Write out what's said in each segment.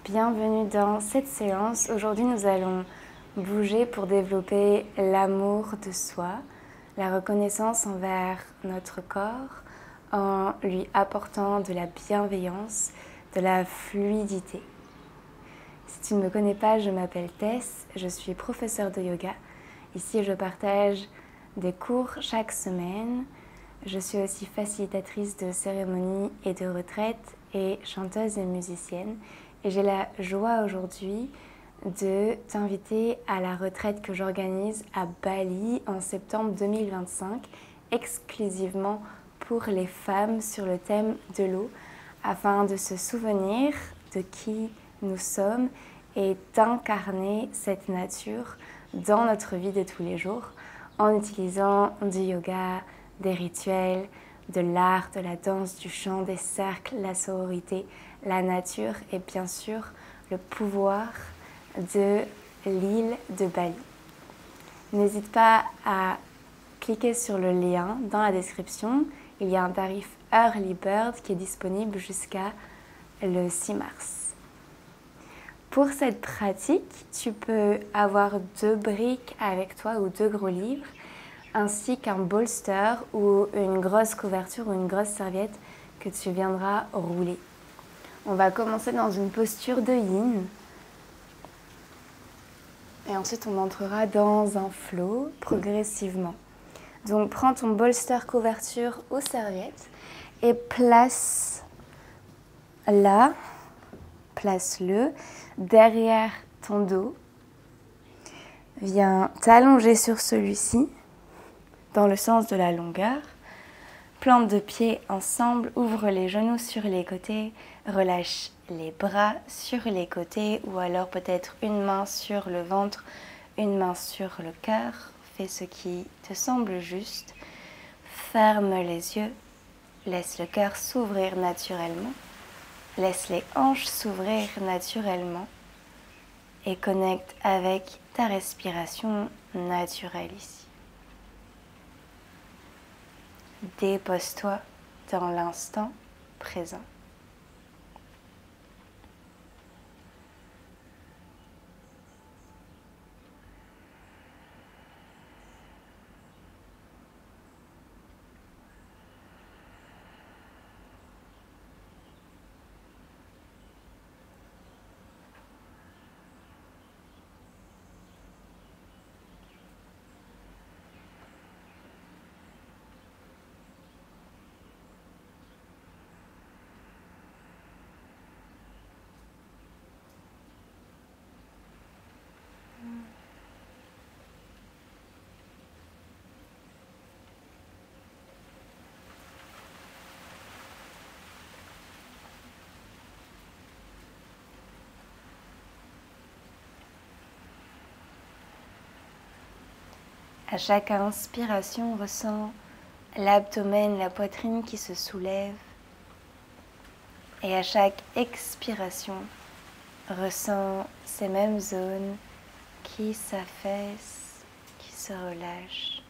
Bienvenue dans cette séance. Aujourd'hui, nous allons bouger pour développer l'amour de soi, la reconnaissance envers notre corps en lui apportant de la bienveillance, de la fluidité. Si tu ne me connais pas, je m'appelle Tess, je suis professeure de yoga. Ici, je partage des cours chaque semaine. Je suis aussi facilitatrice de cérémonies et de retraites et chanteuse et musicienne. Et j'ai la joie aujourd'hui de t'inviter à la retraite que j'organise à Bali en septembre 2025, exclusivement pour les femmes sur le thème de l'eau, afin de se souvenir de qui nous sommes et d'incarner cette nature dans notre vie de tous les jours en utilisant du yoga, des rituels, de l'art, de la danse, du chant, des cercles, la sororité, la nature et bien sûr le pouvoir de l'île de Bali. N'hésite pas à cliquer sur le lien dans la description. Il y a un tarif Early Bird qui est disponible jusqu'à le 6 mars. Pour cette pratique, tu peux avoir 2 briques avec toi ou 2 gros livres, ainsi qu'un bolster ou une grosse couverture ou une grosse serviette que tu viendras rouler. On va commencer dans une posture de yin. Et ensuite, on entrera dans un flow progressivement. Donc, prends ton bolster, couverture ou serviette et place-le derrière ton dos. Viens t'allonger sur celui-ci dans le sens de la longueur. Plante deux pieds ensemble, ouvre les genoux sur les côtés, relâche les bras sur les côtés ou alors peut-être une main sur le ventre, une main sur le cœur. Fais ce qui te semble juste. Ferme les yeux, laisse le cœur s'ouvrir naturellement, laisse les hanches s'ouvrir naturellement et connecte avec ta respiration naturelle ici. Dépose-toi dans l'instant présent. À chaque inspiration, ressens l'abdomen, la poitrine qui se soulève. Et à chaque expiration, ressens ces mêmes zones qui s'affaissent, qui se relâchent.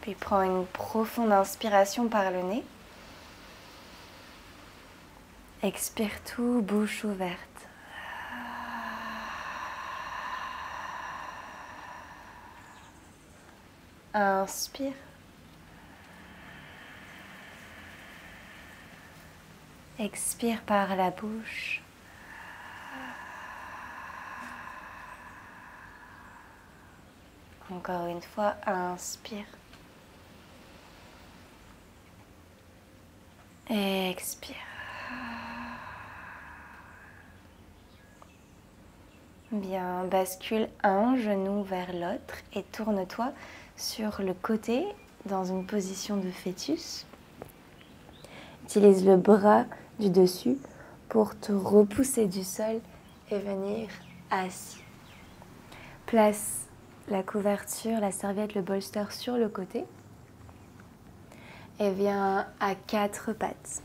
Puis prends une profonde inspiration par le nez. Expire tout, bouche ouverte. Inspire. Expire par la bouche. Encore une fois, inspire. Expire. Bien, bascule un genou vers l'autre et tourne-toi sur le côté dans une position de fœtus. Utilise le bras du dessus pour te repousser du sol et venir assis. Place la couverture, la serviette, le bolster sur le côté. Et viens à 4 pattes.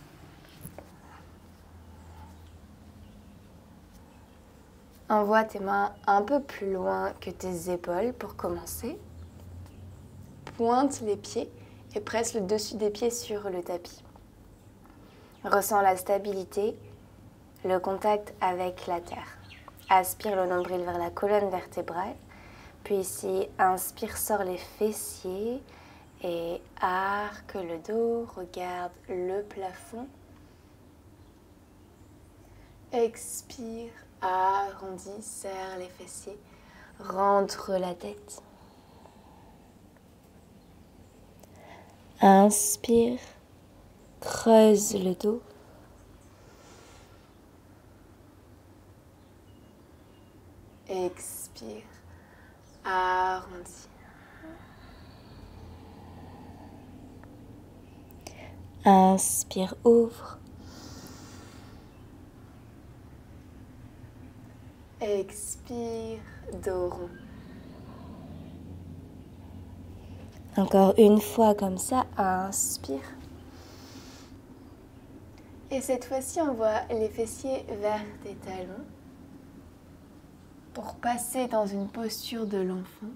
Envoie tes mains un peu plus loin que tes épaules pour commencer. Pointe les pieds et presse le dessus des pieds sur le tapis. Ressens la stabilité, le contact avec la terre. Aspire le nombril vers la colonne vertébrale. Puis ici, inspire, sors les fessiers et arque le dos, regarde le plafond. Expire, arrondis, serre les fessiers, rentre la tête. Inspire, creuse le dos. Expire, arrondis. Inspire, ouvre. Expire, dos rond. Encore une fois comme ça, inspire. Et cette fois-ci, envoie les fessiers vers tes talons pour passer dans une posture de l'enfant.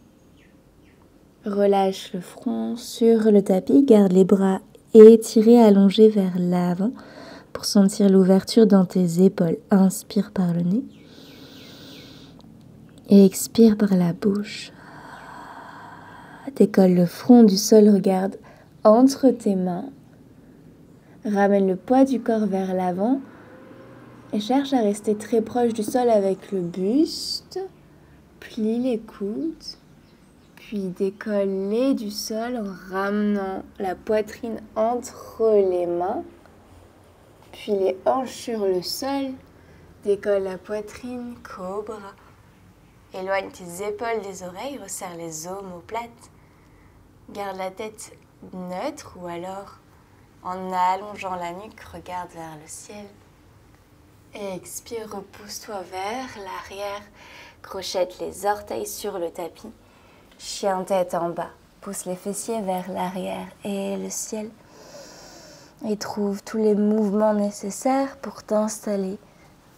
Relâche le front sur le tapis, garde les bras étirés, allongés vers l'avant pour sentir l'ouverture dans tes épaules. Inspire par le nez et expire par la bouche. Décolle le front du sol, regarde entre tes mains. Ramène le poids du corps vers l'avant et cherche à rester très proche du sol avec le buste. Plie les coudes, puis décolle-les du sol en ramenant la poitrine entre les mains, puis les hanches sur le sol. Décolle la poitrine, cobra. Éloigne tes épaules des oreilles, resserre les omoplates. Garde la tête neutre ou alors en allongeant la nuque, regarde vers le ciel. Expire, repousse-toi vers l'arrière. Crochette les orteils sur le tapis. Chien tête en bas. Pousse les fessiers vers l'arrière et le ciel. Et trouve tous les mouvements nécessaires pour t'installer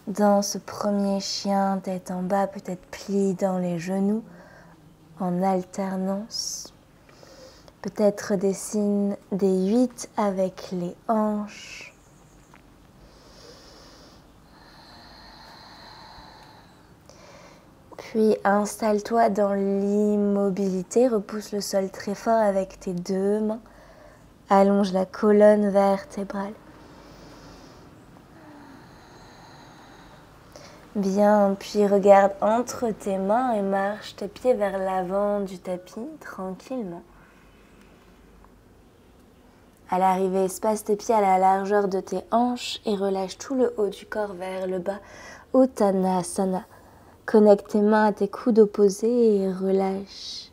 dans ce premier chien tête en bas, peut-être plie dans les genoux en alternance. Peut-être dessine des 8 avec les hanches. Puis installe-toi dans l'immobilité, repousse le sol très fort avec tes 2 mains. Allonge la colonne vertébrale. Bien, puis regarde entre tes mains et marche tes pieds vers l'avant du tapis, tranquillement. À l'arrivée, espace tes pieds à la largeur de tes hanches et relâche tout le haut du corps vers le bas. Uttanasana. Connecte tes mains à tes coudes opposés et relâche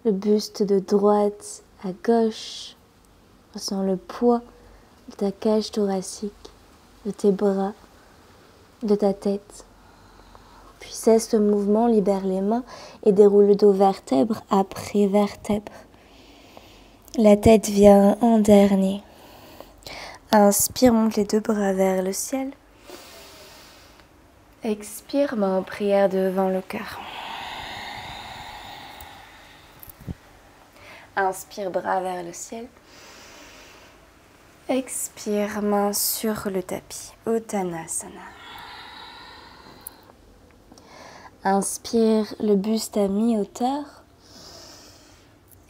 le buste de droite à gauche. Ressens le poids de ta cage thoracique, de tes bras, de ta tête. Puis cesse le mouvement, libère les mains et déroule le dos vertèbre après vertèbre. La tête vient en dernier. Inspire, monte les 2 bras vers le ciel. Expire, main en prière devant le cœur. Inspire, bras vers le ciel. Expire, main sur le tapis. Uttanasana. Inspire, le buste à mi-hauteur.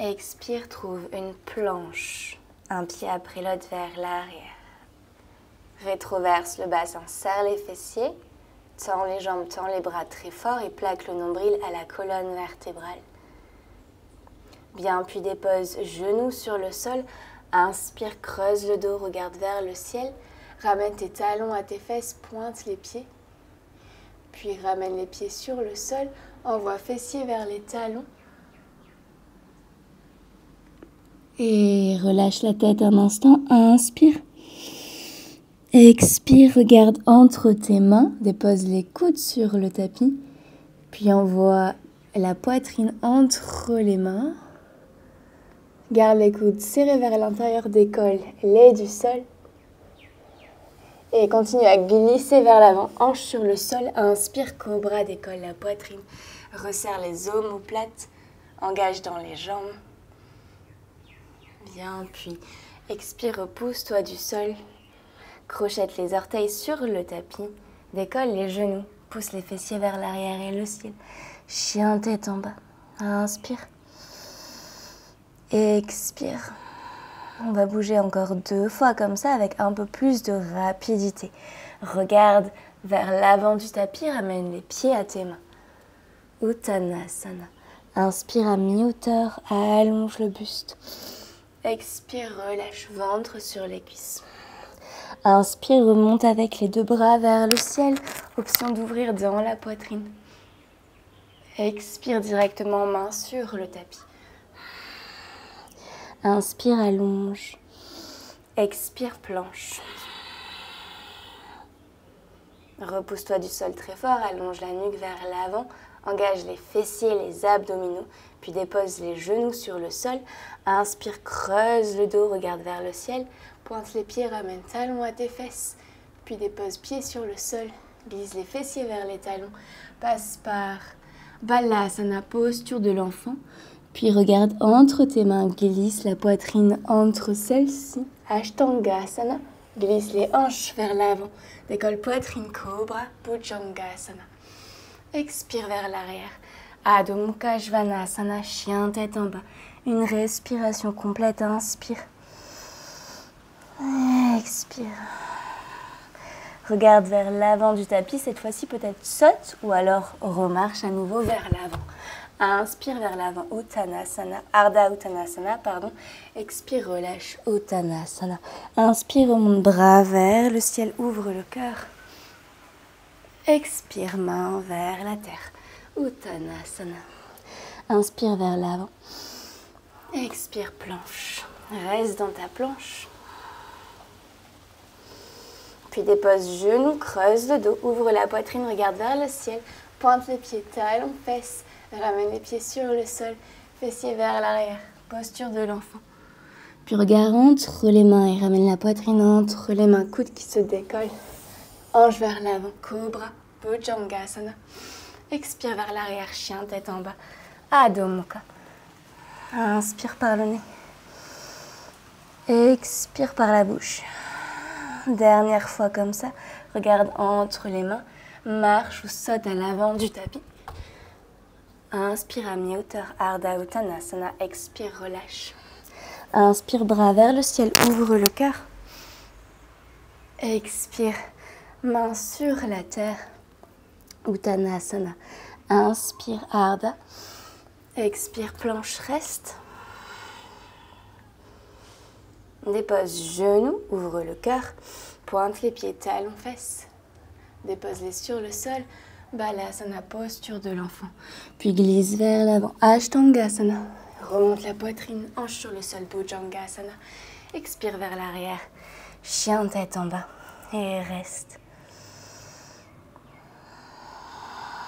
Expire, trouve une planche, un pied après l'autre vers l'arrière. Rétroverse le bassin, serre les fessiers, tends les jambes, tends les bras très fort et plaque le nombril à la colonne vertébrale. Bien, puis dépose genoux sur le sol. Inspire, creuse le dos, regarde vers le ciel. Ramène tes talons à tes fesses, pointe les pieds. Puis ramène les pieds sur le sol, envoie fessiers vers les talons. Et relâche la tête un instant, inspire. Expire, regarde entre tes mains, dépose les coudes sur le tapis. Puis envoie la poitrine entre les mains. Garde les coudes serrés vers l'intérieur des collets du sol. Et continue à glisser vers l'avant, hanche sur le sol. Inspire, cobra, décolle la poitrine. Resserre les omoplates. Engage dans les jambes. Bien, puis expire, repousse-toi du sol. Crochette les orteils sur le tapis. Décolle les genoux. Pousse les fessiers vers l'arrière et le ciel. Chien tête en bas. Inspire. Expire. On va bouger encore 2 fois comme ça avec un peu plus de rapidité. Regarde vers l'avant du tapis. Ramène les pieds à tes mains. Uttanasana. Inspire à mi-hauteur. Allonge le buste. Expire, relâche ventre sur les cuisses. Inspire, remonte avec les 2 bras vers le ciel. Option d'ouvrir dans la poitrine. Expire directement, main sur le tapis. Inspire, allonge. Expire, planche. Repousse-toi du sol très fort, allonge la nuque vers l'avant. Engage les fessiers, les abdominaux, puis dépose les genoux sur le sol. Inspire, creuse le dos, regarde vers le ciel. Pointe les pieds, ramène talons à tes fesses. Puis dépose pieds sur le sol. Glisse les fessiers vers les talons. Passe par Balasana, posture de l'enfant. Puis regarde entre tes mains, glisse la poitrine entre celles-ci. Ashtangasana, glisse les hanches vers l'avant. Décolle poitrine, cobra, Bhujangasana. Expire vers l'arrière. Adho Mukha Svanasana, chien tête en bas. Une respiration complète, inspire. Expire. Regarde vers l'avant du tapis, cette fois-ci peut-être saute ou alors remarche à nouveau vers l'avant. Inspire vers l'avant, Uttanasana, Ardha Uttanasana, pardon. Expire, relâche, Uttanasana. Inspire, remonte bras vers le ciel, ouvre le cœur. Expire, main vers la terre, Uttanasana. Inspire vers l'avant. Expire, planche. Reste dans ta planche. Puis dépose genoux, creuse le dos, ouvre la poitrine, regarde vers le ciel. Pointe les pieds, talons, fesses. Ramène les pieds sur le sol, fessiers vers l'arrière, posture de l'enfant. Puis regarde entre les mains et ramène la poitrine entre les mains, coudes qui se décollent. Hanche vers l'avant, cobra, Bhujangasana. Expire vers l'arrière, chien tête en bas, Adho Mukha. Inspire par le nez. Expire par la bouche. Dernière fois comme ça, regarde entre les mains, marche ou saute à l'avant du tapis. Inspire à mi-hauteur, Ardha Uttanasana. Expire, relâche. Inspire, bras vers le ciel, ouvre le cœur. Expire, main sur la terre, Uttanasana. Inspire, Ardha. Expire, planche, reste. Dépose genoux, ouvre le cœur. Pointe les pieds, talons, fesses. Dépose-les sur le sol. Balasana, posture de l'enfant. Puis glisse vers l'avant. Ashtangasana. Remonte la poitrine, hanche sur le sol, Bhujangasana. Expire vers l'arrière. Chien tête en bas. Et reste.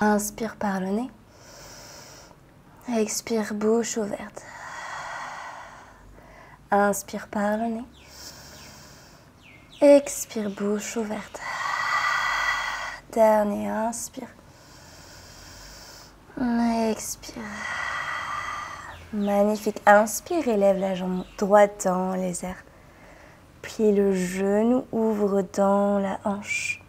Inspire par le nez. Expire, bouche ouverte. Inspire par le nez. Expire, bouche ouverte. Dernier, inspire. Expire. Magnifique. Inspire, élève la jambe droite dans les airs. Plie le genou, ouvre dans la hanche.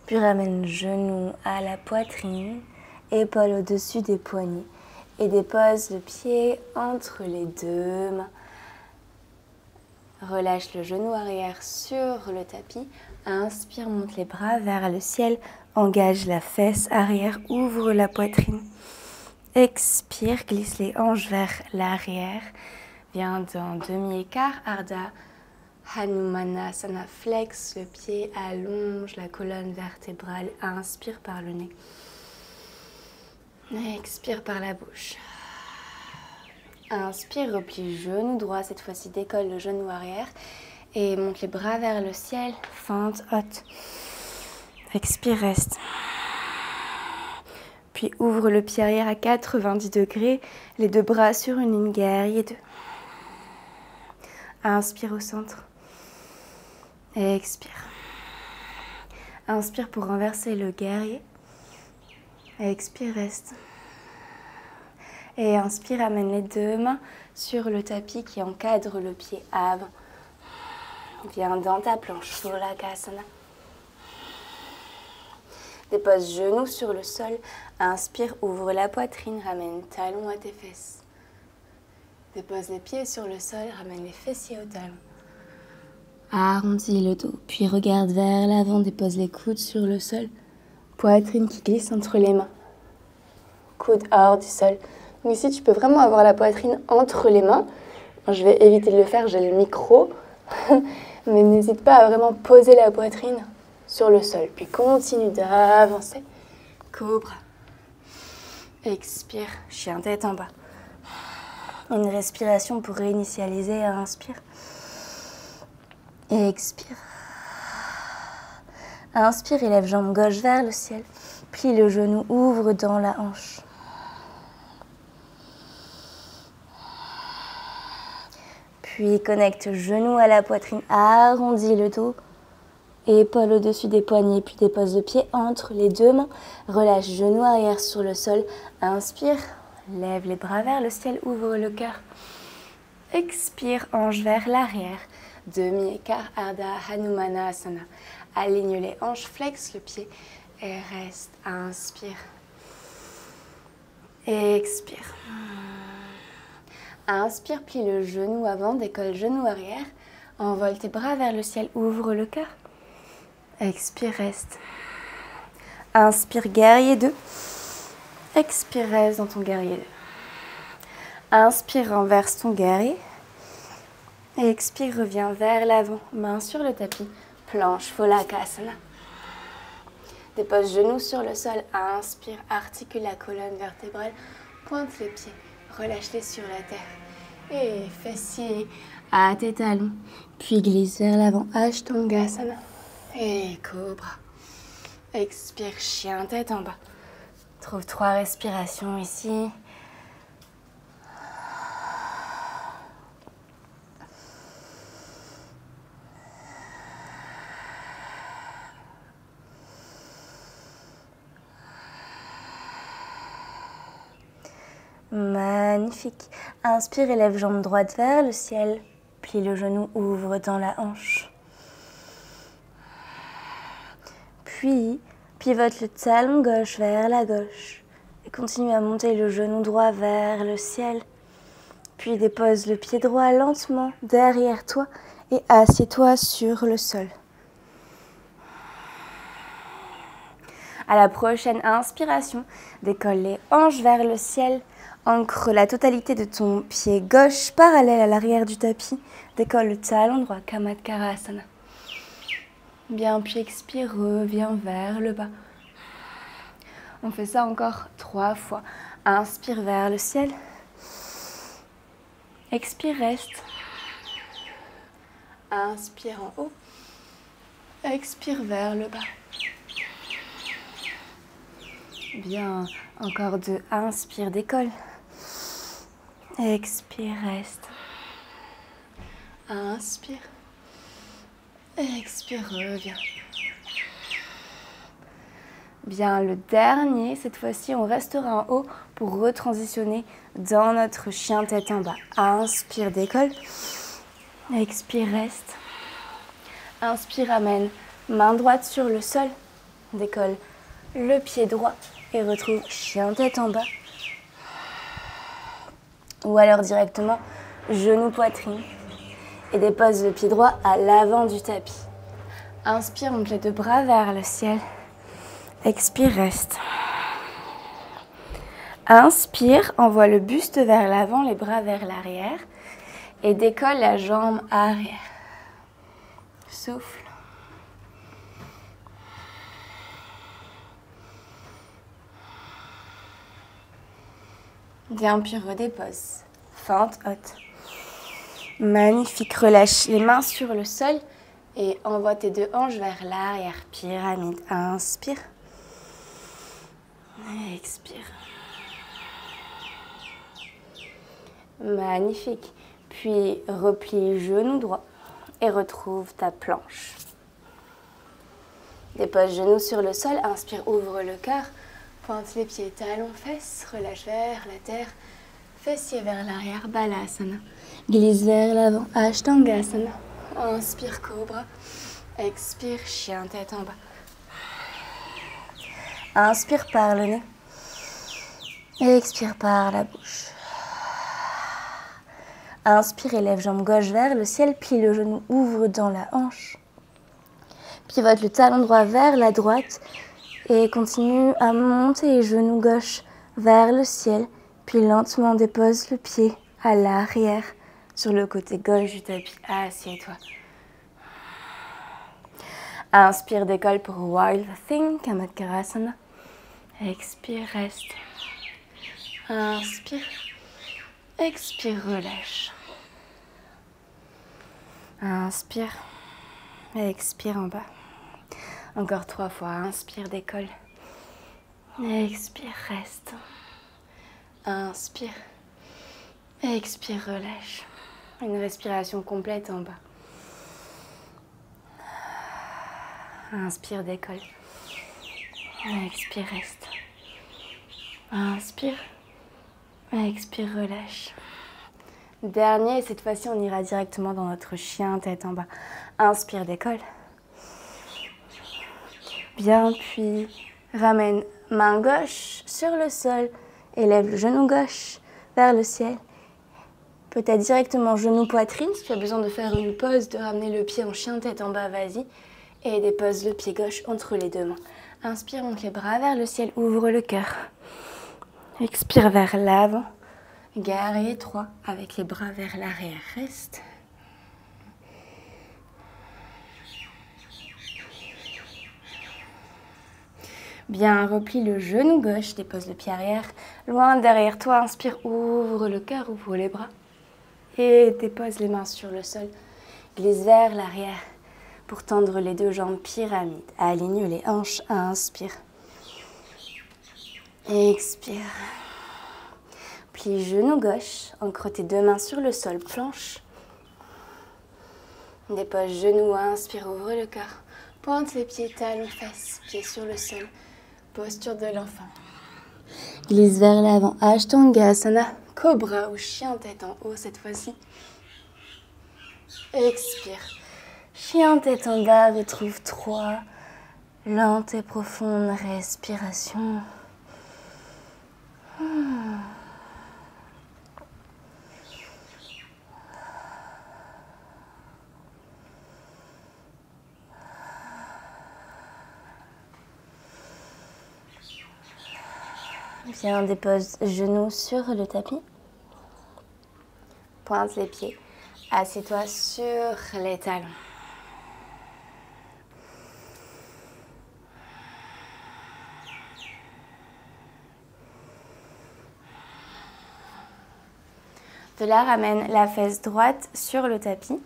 Puis ramène genou à la poitrine, épaule au-dessus des poignets. Et dépose le pied entre les 2 mains. Relâche le genou arrière sur le tapis. Inspire, monte les bras vers le ciel. Engage la fesse arrière, ouvre la poitrine. Expire, glisse les hanches vers l'arrière. Viens dans demi-écart, Ardha Hanumanasana. Flexe le pied, allonge la colonne vertébrale. Inspire par le nez. Expire par la bouche. Inspire, replie genou droit. Cette fois-ci, décolle le genou arrière. Et monte les bras vers le ciel. Fente haute. Expire, reste. Puis ouvre le pied arrière à 90 degrés, les deux bras sur une ligne, guerrier 2. Inspire au centre. Expire. Inspire pour renverser le guerrier. Expire, reste. Et inspire, amène les deux mains sur le tapis qui encadre le pied avant. Viens dans ta planche, Sholakasana. Dépose genoux sur le sol. Inspire, ouvre la poitrine, ramène talons à tes fesses. Dépose les pieds sur le sol, ramène les fessiers au talon. Arrondis le dos, puis regarde vers l'avant, dépose les coudes sur le sol. Poitrine qui glisse entre les mains. Coude hors du sol. Donc ici, tu peux vraiment avoir la poitrine entre les mains. Je vais éviter de le faire, j'ai le micro. Mais n'hésite pas à vraiment poser la poitrine sur le sol. Puis continue d'avancer. Cobra. Expire, chien tête en bas. Une respiration pour réinitialiser. Inspire. Et expire. Inspire, élève jambe gauche vers le ciel. Plie le genou, ouvre dans la hanche. Puis connecte genou à la poitrine, arrondis le dos. Épaules au-dessus des poignets, puis dépose le pied entre les deux mains. Relâche genou arrière sur le sol. Inspire, lève les bras vers le ciel, ouvre le cœur. Expire, hanche vers l'arrière. Demi-écart, Ardha Hanumanasana. Aligne les hanches, flexe le pied et reste. Inspire. Expire. Inspire, plie le genou avant, décolle genou arrière. Envole tes bras vers le ciel, ouvre le cœur. Expire, reste. Inspire, guerrier 2. Expire, reste dans ton guerrier 2. Inspire, renverse ton guerrier. Et expire, reviens vers l'avant, main sur le tapis, planche, Sholakasana. Dépose genoux sur le sol, inspire, articule la colonne vertébrale, pointe les pieds, relâche-les sur la terre. Et fessiers à tes talons, puis glisse vers l'avant, Ashtangasana. Et cobra. Expire, chien tête en bas. Trouve 3 respirations ici. Magnifique. Inspire, élève jambe droite vers le ciel. Plie le genou, ouvre dans la hanche. Puis, pivote le talon gauche vers la gauche. Et continue à monter le genou droit vers le ciel. Puis dépose le pied droit lentement derrière toi et assieds-toi sur le sol. À la prochaine inspiration, décolle les hanches vers le ciel. Ancre la totalité de ton pied gauche parallèle à l'arrière du tapis. Décolle le talon droit, Kamatkarasana. Bien, puis expire, reviens vers le bas. On fait ça encore 3 fois. Inspire vers le ciel. Expire, reste. Inspire en haut. Expire vers le bas. Bien, encore 2. Inspire, décolle. Expire, reste. Inspire. Expire, reviens. Bien, le dernier, cette fois-ci, on restera en haut pour retransitionner dans notre chien tête en bas. Inspire, décolle. Expire, reste. Inspire, amène main droite sur le sol. Décolle le pied droit et retrouve chien tête en bas. Ou alors directement genou poitrine et dépose le pied droit à l'avant du tapis. Inspire, monte les 2 bras vers le ciel. Expire, reste. Inspire, envoie le buste vers l'avant, les bras vers l'arrière et décolle la jambe arrière. Souffle. Bien, puis redépose. Fente haute. Magnifique. Relâche les mains sur le sol. Et envoie tes deux hanches vers l'arrière. Pyramide. Inspire. Expire. Magnifique. Puis replie genou droit et retrouve ta planche. Dépose genou sur le sol. Inspire, ouvre le cœur. Pointe les pieds, talons, fesses. Relâche vers la terre. Fessiers vers l'arrière. Balasana. Glisse vers l'avant. Ashtangasana. Inspire, cobra. Expire, chien, tête en bas. Inspire par le nez. Expire par la bouche. Inspire, élève jambe gauche vers le ciel. Plie le genou, ouvre dans la hanche. Pivote le talon droit vers la droite. Et continue à monter genou gauche vers le ciel. Puis lentement dépose le pied à l'arrière sur le côté gauche du tapis. Assieds-toi. Inspire, décolle pour Wild Thing, Kamatkarasana. Expire, reste. Inspire. Expire, relâche. Inspire. Expire en bas. Encore 3 fois. Inspire, décolle. Expire, reste. Inspire. Expire, relâche. Une respiration complète en bas. Inspire, décolle. Expire, reste. Inspire. Expire, relâche. Dernier, cette fois-ci, on ira directement dans notre chien, tête en bas. Inspire, décolle. Bien, puis ramène main gauche sur le sol. Élève le genou gauche vers le ciel. Peut-être directement genou poitrine. Si tu as besoin de faire une pause, de ramener le pied en chien, tête en bas, vas-y. Et dépose le pied gauche entre les deux mains. Inspire, monte les bras vers le ciel, ouvre le cœur. Expire vers l'avant. Guerrier 3 avec les bras vers l'arrière. Reste. Bien, replie le genou gauche, dépose le pied arrière. Loin derrière toi, inspire, ouvre le cœur, ouvre les bras. Et dépose les mains sur le sol. Glisse vers l'arrière. Pour tendre les deux jambes, pyramide. Aligne les hanches. Inspire. Expire. Plie genou gauche. Ancre tes deux mains sur le sol. Planche. Dépose genou. Inspire. Ouvre le cœur. Pointe les pieds, talons, fesses. Pieds sur le sol. Posture de l'enfant. Glisse vers l'avant. Ashtangasana. Cobra ou chien tête en haut cette fois-ci. Expire. Chien tête en bas, retrouve 3 lentes et profondes respirations. Bien, dépose genoux sur le tapis. Pointe les pieds. Assieds-toi sur les talons. De là, ramène la fesse droite sur le tapis.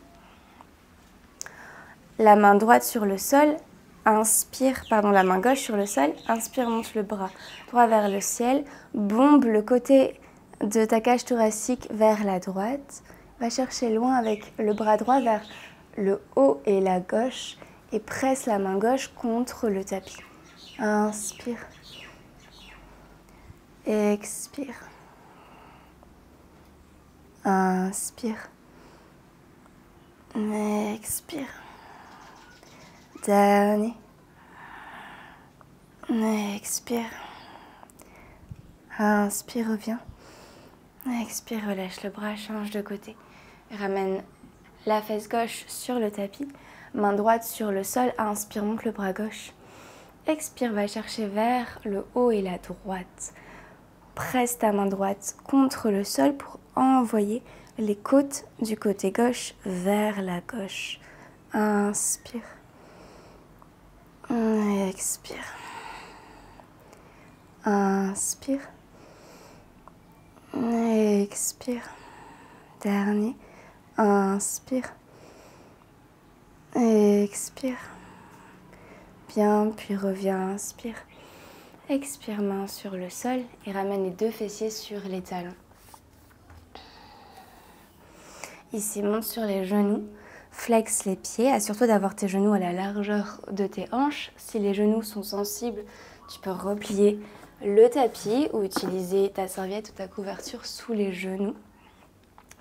La main droite sur le sol. Inspire, la main gauche sur le sol. Inspire, monte le bras droit vers le ciel. Bombe le côté de ta cage thoracique vers la droite. Va chercher loin avec le bras droit vers le haut et la gauche. Et presse la main gauche contre le tapis. Inspire. Expire. Inspire. Expire. Dernier. Expire. Inspire, reviens. Expire, relâche le bras, change de côté. Ramène la fesse gauche sur le tapis. Main droite sur le sol. Inspire, monte le bras gauche. Expire, va chercher vers le haut et la droite. Presse ta main droite contre le sol pour envoyer les côtes du côté gauche vers la gauche. Inspire. Expire. Inspire. Expire. Dernier. Inspire. Expire. Bien, puis reviens, inspire. Expire, main sur le sol et ramène les deux fessiers sur les talons. Ici, monte sur les genoux, flexe les pieds. Assure-toi d'avoir tes genoux à la largeur de tes hanches. Si les genoux sont sensibles, tu peux replier le tapis ou utiliser ta serviette ou ta couverture sous les genoux.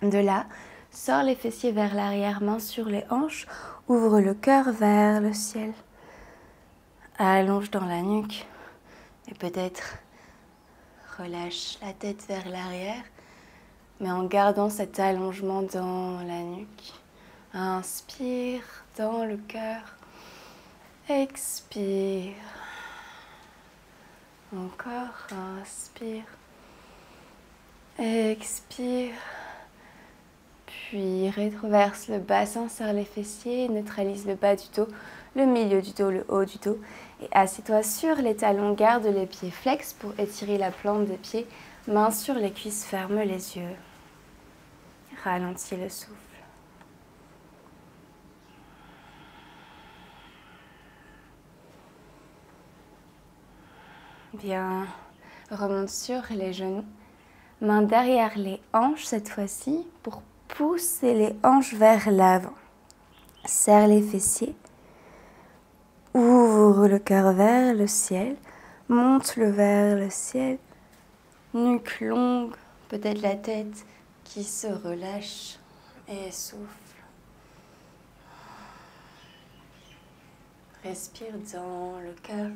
De là, sors les fessiers vers l'arrière, main sur les hanches. Ouvre le cœur vers le ciel. Allonge dans la nuque. Et peut-être relâche la tête vers l'arrière, mais en gardant cet allongement dans la nuque. Inspire dans le cœur. Expire. Encore, inspire. Expire. Puis rétroverse le bassin, serre les fessiers, neutralise le bas du dos, le milieu du dos, le haut du dos. Et assieds-toi sur les talons, garde les pieds flex pour étirer la plante des pieds. Main sur les cuisses, ferme les yeux. Ralentis le souffle. Bien, remonte sur les genoux. Main derrière les hanches cette fois-ci pour pousser les hanches vers l'avant. Serre les fessiers. Ouvre le cœur vers le ciel. Monte-le vers le ciel. Nuque longue, peut-être la tête qui se relâche et souffle. Respire dans le cœur.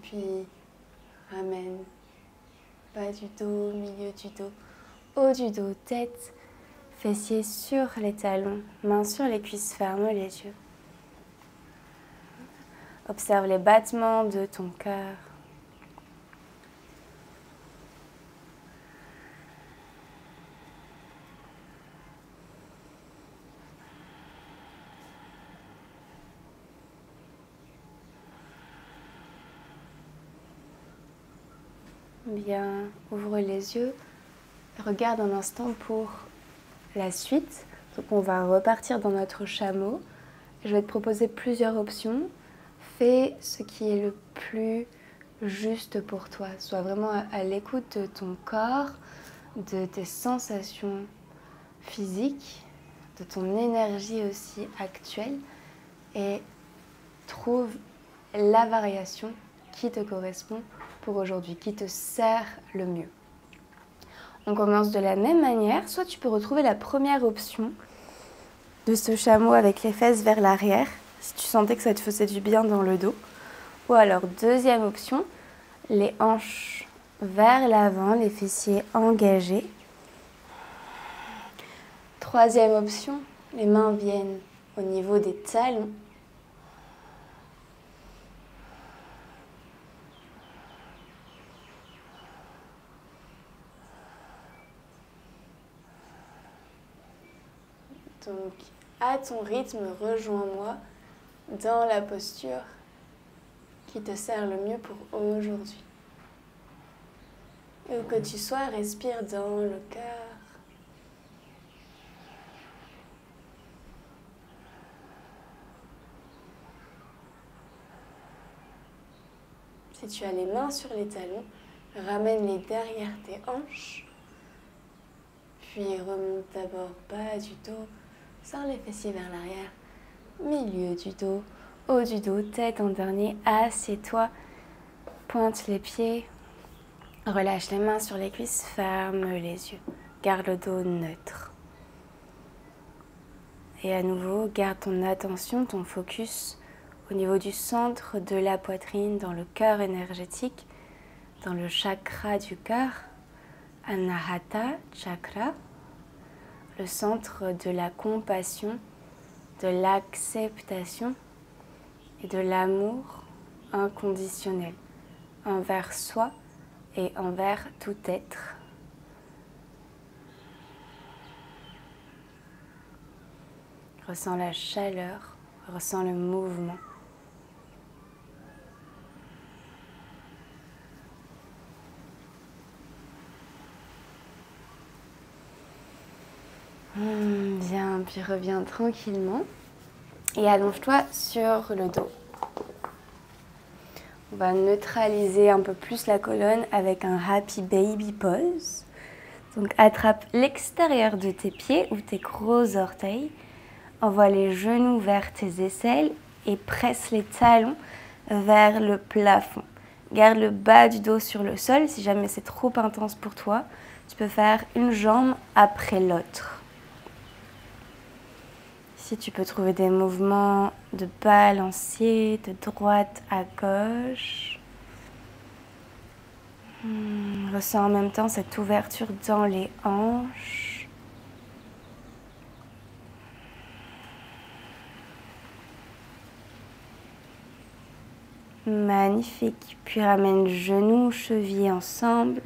Puis ramène bas du dos, milieu du dos, haut du dos, tête, fessiers sur les talons, mains sur les cuisses, ferme les yeux. Observe les battements de ton cœur. Bien, ouvre les yeux, regarde un instant pour la suite. Donc on va repartir dans notre chameau. Je vais te proposer plusieurs options. Fais ce qui est le plus juste pour toi. Sois vraiment à l'écoute de ton corps, de tes sensations physiques, de ton énergie aussi actuelle et trouve la variation qui te correspond pour aujourd'hui, qui te sert le mieux. On commence de la même manière. Soit tu peux retrouver la première option de ce chameau avec les fesses vers l'arrière, si tu sentais que ça te faisait du bien dans le dos. Ou alors, deuxième option, les hanches vers l'avant, les fessiers engagés. Troisième option, les mains viennent au niveau des talons. Donc, à ton rythme, rejoins-moi dans la posture qui te sert le mieux pour aujourd'hui. Et où que tu sois, respire dans le cœur. Si tu as les mains sur les talons, ramène-les derrière tes hanches. Puis remonte d'abord bas du dos, sors les fessiers vers l'arrière, milieu du dos, haut du dos, tête en dernier, assieds-toi, pointe les pieds, relâche les mains sur les cuisses, ferme les yeux, garde le dos neutre. Et à nouveau, garde ton attention, ton focus au niveau du centre de la poitrine, dans le cœur énergétique, dans le chakra du cœur, Anahata Chakra, le centre de la compassion, de l'acceptation et de l'amour inconditionnel envers soi et envers tout être. Ressens la chaleur, ressens le mouvement. Bien, puis reviens tranquillement et allonge-toi sur le dos. On va neutraliser un peu plus la colonne avec un Happy Baby Pose. Donc attrape l'extérieur de tes pieds ou tes gros orteils. Envoie les genoux vers tes aisselles et presse les talons vers le plafond. Garde le bas du dos sur le sol. Si jamais c'est trop intense pour toi, tu peux faire une jambe après l'autre. Ici, tu peux trouver des mouvements de balancier de droite à gauche. Ressens en même temps cette ouverture dans les hanches. Magnifique. Puis ramène genoux, chevilles ensemble.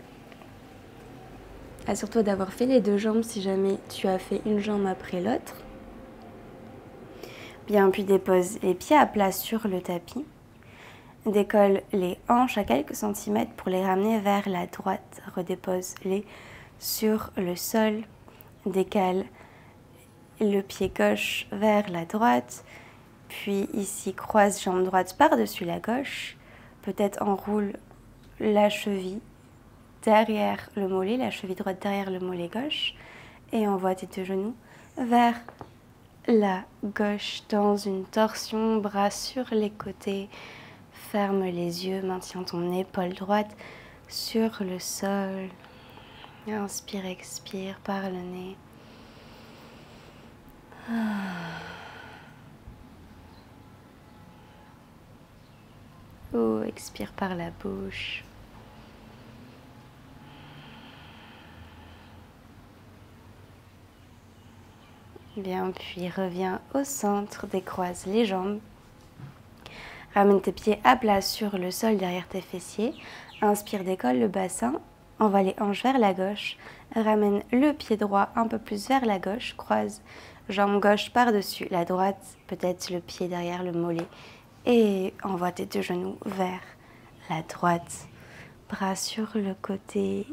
Assure-toi d'avoir fait les deux jambes si jamais tu as fait une jambe après l'autre. Bien, puis dépose les pieds à plat sur le tapis. Décolle les hanches à quelques centimètres pour les ramener vers la droite. Redépose-les sur le sol. Décale le pied gauche vers la droite. Puis ici, croise jambe droite par-dessus la gauche. Peut-être enroule la cheville derrière le mollet, la cheville droite derrière le mollet gauche. Et envoie tes deux genoux vers la gauche dans une torsion, bras sur les côtés. Ferme les yeux, maintiens ton épaule droite sur le sol. Inspire, expire par le nez. Ou expire par la bouche. Bien, puis reviens au centre, décroise les jambes. Ramène tes pieds à plat sur le sol derrière tes fessiers. Inspire, décolle le bassin. Envoie les hanches vers la gauche. Ramène le pied droit un peu plus vers la gauche. Croise jambe gauche par-dessus la droite. Peut-être le pied derrière le mollet. Et envoie tes deux genoux vers la droite. Bras sur le côté.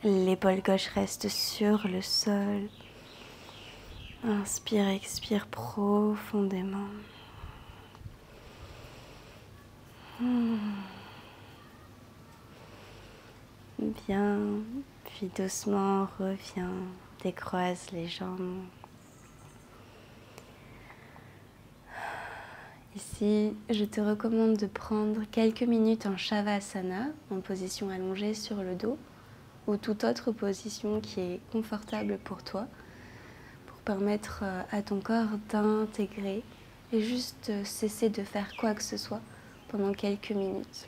L'épaule gauche reste sur le sol. Inspire, expire profondément. Bien, puis doucement reviens, décroise les jambes. Ici, je te recommande de prendre quelques minutes en Shavasana, en position allongée sur le dos, ou toute autre position qui est confortable pour toi, pour permettre à ton corps d'intégrer et juste cesser de faire quoi que ce soit pendant quelques minutes.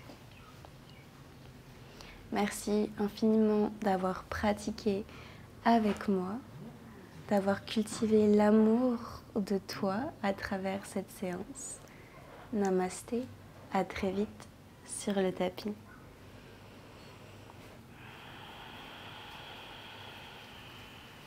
Merci infiniment d'avoir pratiqué avec moi, d'avoir cultivé l'amour de toi à travers cette séance. Namasté, à très vite sur le tapis.